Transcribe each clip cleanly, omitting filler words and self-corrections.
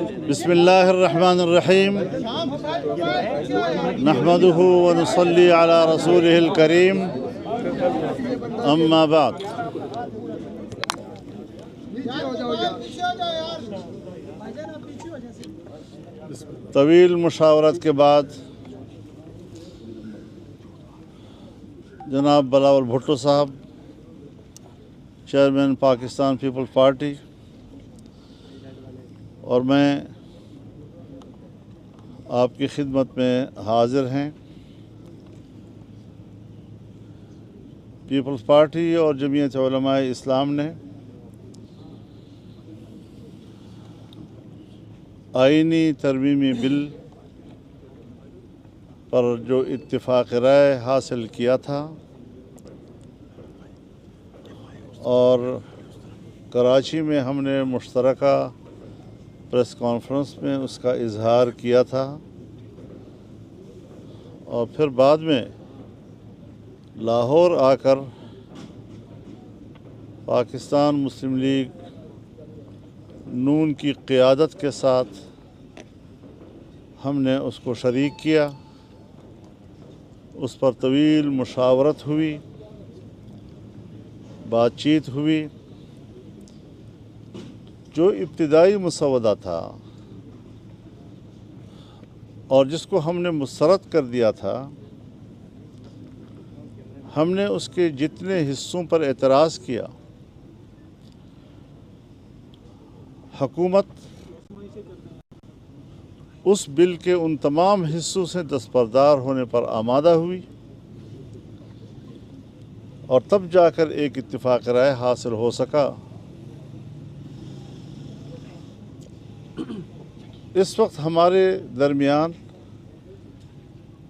بسم اللہ الرحمن الرحیم نحمده ونصلی علی رسولہ الکریم اما بعد طویل مشاورت کے بعد جناب بلاول بھٹو صاحب چیئرمین پاکستان پیپلز پارٹی اور میں آپ کی خدمت میں حاضر ہیں۔ پیپلز پارٹی اور جمعیت علماء اسلام نے آئینی ترمیمی بل پر جو اتفاق رائے حاصل کیا تھا اور کراچی میں ہم نے مشترکہ پریس کانفرنس میں اس کا اظہار کیا تھا، اور پھر بعد میں لاہور آ کر پاکستان مسلم لیگ نون کی قیادت کے ساتھ ہم نے اس کو شریک کیا، اس پر طویل مشاورت ہوئی، بات چیت ہوئی۔ جو ابتدائی مسودہ تھا اور جس کو ہم نے مسترد کر دیا تھا، ہم نے اس کے جتنے حصوں پر اعتراض کیا، حکومت اس بل کے ان تمام حصوں سے دستبردار ہونے پر آمادہ ہوئی، اور تب جا کر ایک اتفاق رائے حاصل ہو سکا۔ اس وقت ہمارے درمیان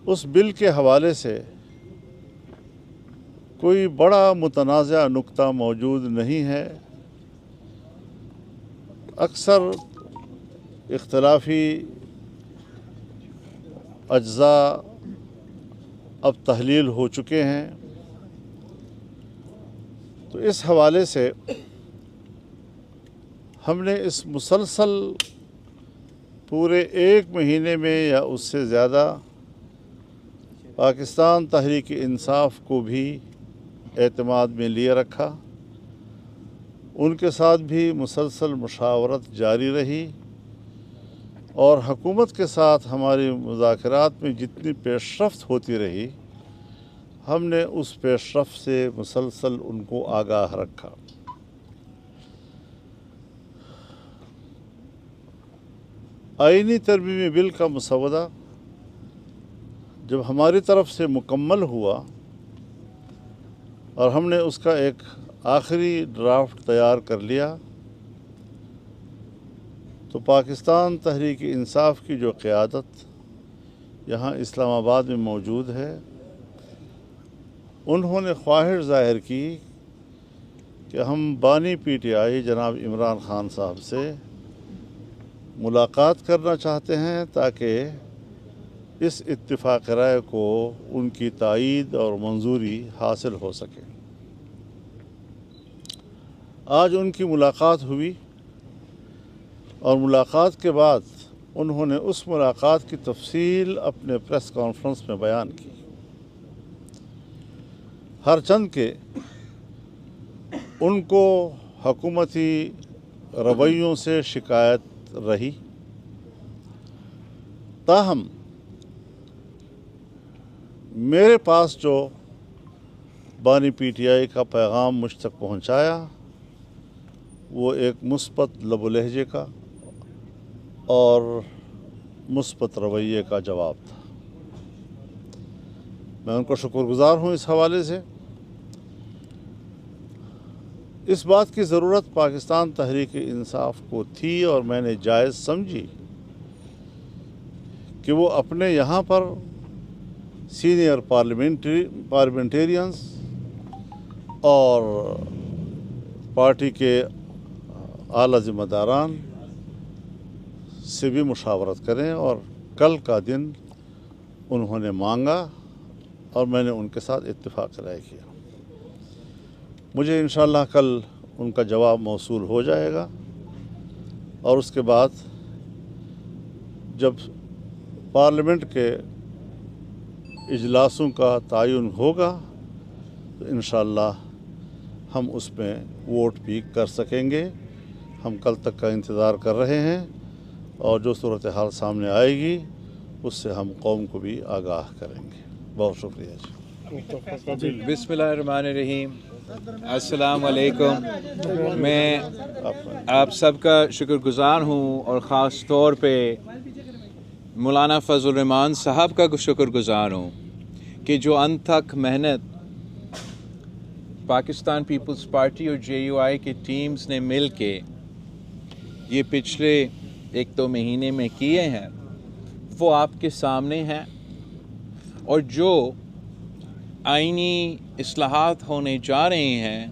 اس بل کے حوالے سے کوئی بڑا متنازع نقطہ موجود نہیں ہے۔ اکثر اختلافی اجزاء اب تحلیل ہو چکے ہیں، تو اس حوالے سے ہم نے اس مسلسل پورے ایک مہینے میں یا اس سے زیادہ پاکستان تحریک انصاف کو بھی اعتماد میں لیے رکھا، ان کے ساتھ بھی مسلسل مشاورت جاری رہی، اور حکومت کے ساتھ ہماری مذاکرات میں جتنی پیش رفت ہوتی رہی، ہم نے اس پیش رفت سے مسلسل ان کو آگاہ رکھا۔ آئینی ترمیمی بل کا مسودہ جب ہماری طرف سے مکمل ہوا اور ہم نے اس کا ایک آخری ڈرافٹ تیار کر لیا، تو پاکستان تحریک انصاف کی جو قیادت یہاں اسلام آباد میں موجود ہے، انہوں نے خواہش ظاہر کی کہ ہم بانی پی ٹی آئی جناب عمران خان صاحب سے ملاقات کرنا چاہتے ہیں، تاکہ اس اتفاق رائے کو ان کی تائید اور منظوری حاصل ہو سکے۔ آج ان کی ملاقات ہوئی، اور ملاقات کے بعد انہوں نے اس ملاقات کی تفصیل اپنے پریس کانفرنس میں بیان کی۔ ہر چند کہ ان کو حکومتی رویوں سے شکایت رہی، تاہم میرے پاس جو بانی پی ٹی آئی کا پیغام مجھ تک پہنچایا، وہ ایک مثبت لب و لہجے کا اور مثبت رویے کا جواب تھا۔ میں ان کو شکر گزار ہوں اس حوالے سے۔ اس بات کی ضرورت پاکستان تحریک انصاف کو تھی، اور میں نے جائز سمجھی کہ وہ اپنے یہاں پر سینئر پارلیمنٹیرینز اور پارٹی کے اعلیٰ ذمہ داران سے بھی مشاورت کریں، اور کل کا دن انہوں نے مانگا اور میں نے ان کے ساتھ اتفاق رائے کیا۔ مجھے انشاءاللہ کل ان کا جواب موصول ہو جائے گا، اور اس کے بعد جب پارلیمنٹ کے اجلاسوں کا تعین ہوگا تو انشاءاللہ ہم اس میں ووٹ بھی کر سکیں گے. ہم کل تک کا انتظار کر رہے ہیں اور جو صورتحال سامنے آئے گی اس سے ہم قوم کو بھی آگاہ کریں گے. بہت شکریہ جی. بسم اللہ الرحمن الرحیم. السلام علیکم. میں آپ سب کا شکر گزار ہوں اور خاص طور پہ مولانا فضل الرحمان صاحب کا شکر گزار ہوں کہ جو انت تک محنت پاکستان پیپلز پارٹی اور JUI کی ٹیمز نے مل کے یہ پچھلے 1-2 مہینے میں کیے ہیں وہ آپ کے سامنے ہیں. اور جو آئینی اصلاحات ہونے جا رہے ہیں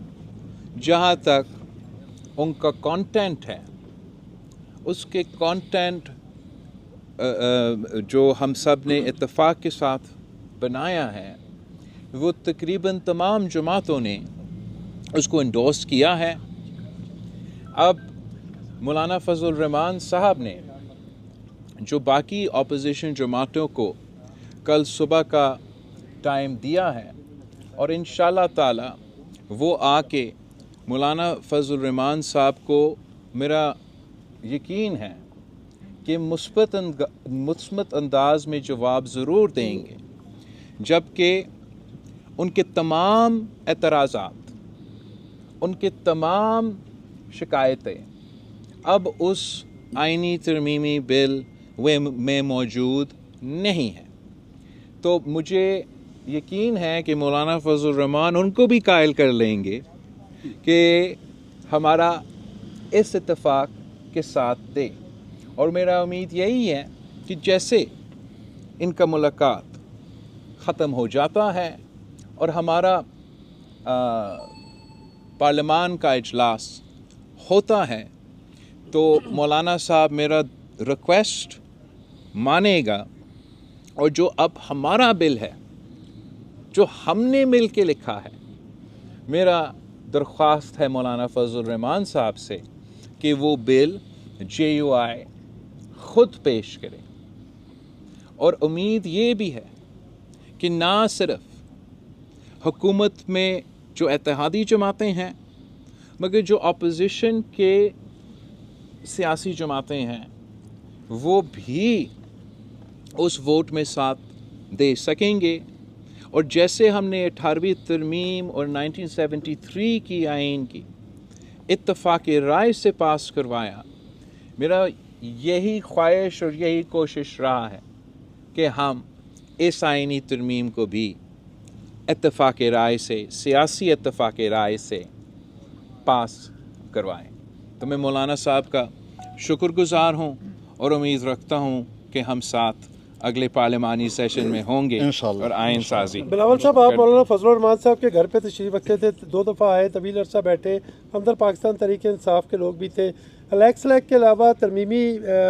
جہاں تک ان کا کانٹینٹ ہے اس کے کانٹینٹ جو ہم سب نے اتفاق کے ساتھ بنایا ہے وہ تقریباً تمام جماعتوں نے اس کو انڈورس کیا ہے. اب مولانا فضل الرحمان صاحب نے جو باقی اپوزیشن جماعتوں کو کل صبح کا ٹائم دیا ہے اور انشاءاللہ تعالی وہ آ کے مولانا فضل الرحمان صاحب کو میرا یقین ہے کہ مثبت انداز میں جواب ضرور دیں گے، جبکہ ان کے تمام اعتراضات، ان کے تمام شکایتیں اب اس آئینی ترمیمی بل میں موجود نہیں ہیں. تو مجھے یقین ہے کہ مولانا فضل الرحمان ان کو بھی قائل کر لیں گے کہ ہمارا اس اتفاق کے ساتھ دے. اور میرا امید یہی ہے کہ جیسے ان کا ملاقات ختم ہو جاتا ہے اور ہمارا پارلیمان کا اجلاس ہوتا ہے تو مولانا صاحب میرا ریکویسٹ مانے گا اور جو اب ہمارا بل ہے جو ہم نے مل کے لکھا ہے، میرا درخواست ہے مولانا فضل الرحمان صاحب سے کہ وہ بل JUI خود پیش کرے. اور امید یہ بھی ہے کہ نہ صرف حکومت میں جو اتحادی جماعتیں ہیں مگر جو اپوزیشن کے سیاسی جماعتیں ہیں وہ بھی اس ووٹ میں ساتھ دے سکیں گے. اور جیسے ہم نے 18ویں ترمیم اور 1973 کی آئین کی اتفاق رائے سے پاس کروایا، میرا یہی خواہش اور یہی کوشش رہا ہے کہ ہم اس آئینی ترمیم کو بھی اتفاق رائے سے، سیاسی اتفاق رائے سے پاس کروائیں. تو میں مولانا صاحب کا شکر گزار ہوں اور امید رکھتا ہوں کہ ہم ساتھ اگلے پارلیمانی سیشن میں ہوں گے اور آئین سازی. بلاول صاحب، آپ مولانا فضل الرحمان صاحب کے گھر پہ تشریف رکھتے تھے، 2 دفعہ آئے، طویل عرصہ بیٹھے، ہمدرد پاکستان تحریک انصاف کے لوگ بھی تھے. الیکس لیک کے علاوہ ترمیمی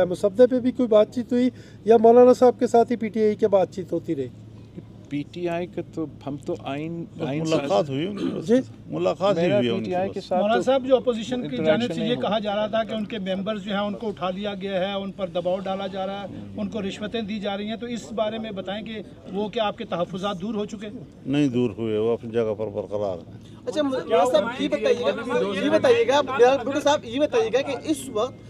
مسودے پہ بھی کوئی بات چیت ہوئی یا مولانا صاحب کے ساتھ ہی PTI کی بات چیت ہوتی رہی؟ PTI کا تو ہم تو آئین ملاقات ہوئی جی، ملاقات ہی ہوئی PTI کے ساتھ. مولانا صاحب، جو اپوزیشن کی جانب سے یہ کہا جا رہا تھا کہ ان کے ممبرز جو ہیں ان کو اٹھا لیا گیا ہے، ان پر دباؤ ڈالا جا رہا ہے، ان کو رشوتیں دی جا رہی ہیں، تو اس بارے میں بتائیں کہ وہ کیا آپ کے تحفظات دور ہو چکے؟ نہیں دور ہوئے، وہ اپنی جگہ پر برقرار ہیں. اچھا مولانا صاحب یہ بتائیے گا کہ اس وقت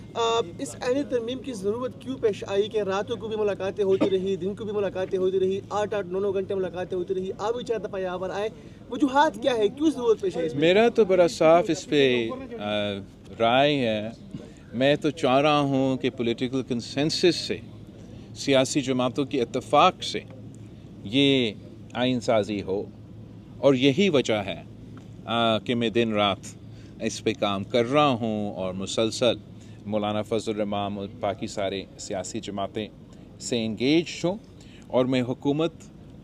اس آئینی ترمیم کی ضرورت کیوں پیش آئی کہ راتوں کو بھی ملاقاتیں ہوتی رہی، دن کو بھی ملاقاتیں ہوتی رہی، 8-9 گھنٹے ملاقاتیں ہوتی رہی، آپ بھی 4 دفعہ یہاں پر آئے، وجوہات کیا ہے، کیوں ضرورت پیش آئی؟ میرا تو بڑا صاف اس پہ رائے ہے. میں تو چاہ رہا ہوں کہ پولیٹیکل کنسنسس سے، سیاسی جماعتوں کے اتفاق سے یہ آئین سازی ہو، اور یہی وجہ ہے کہ میں دن رات اس پہ کام کر رہا ہوں اور مسلسل مولانا فضل الرحمان اور باقی سارے سیاسی جماعتیں سے انگیجڈ ہوں. اور میں حکومت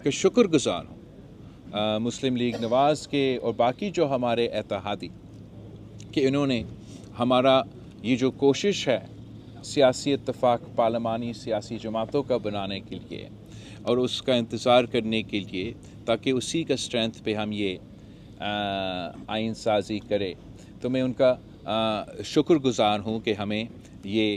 کا شکر گزار ہوں، مسلم لیگ نواز کے اور باقی جو ہمارے اتحادی، کہ انہوں نے ہمارا یہ جو کوشش ہے سیاسی اتفاق پارلیمانی سیاسی جماعتوں کا بنانے کے لیے اور اس کا انتظار کرنے کے لیے، تاکہ اسی کا اسٹرینتھ پہ ہم یہ آئین سازی کرے. تو میں ان کا شکر گزار ہوں کہ ہمیں یہ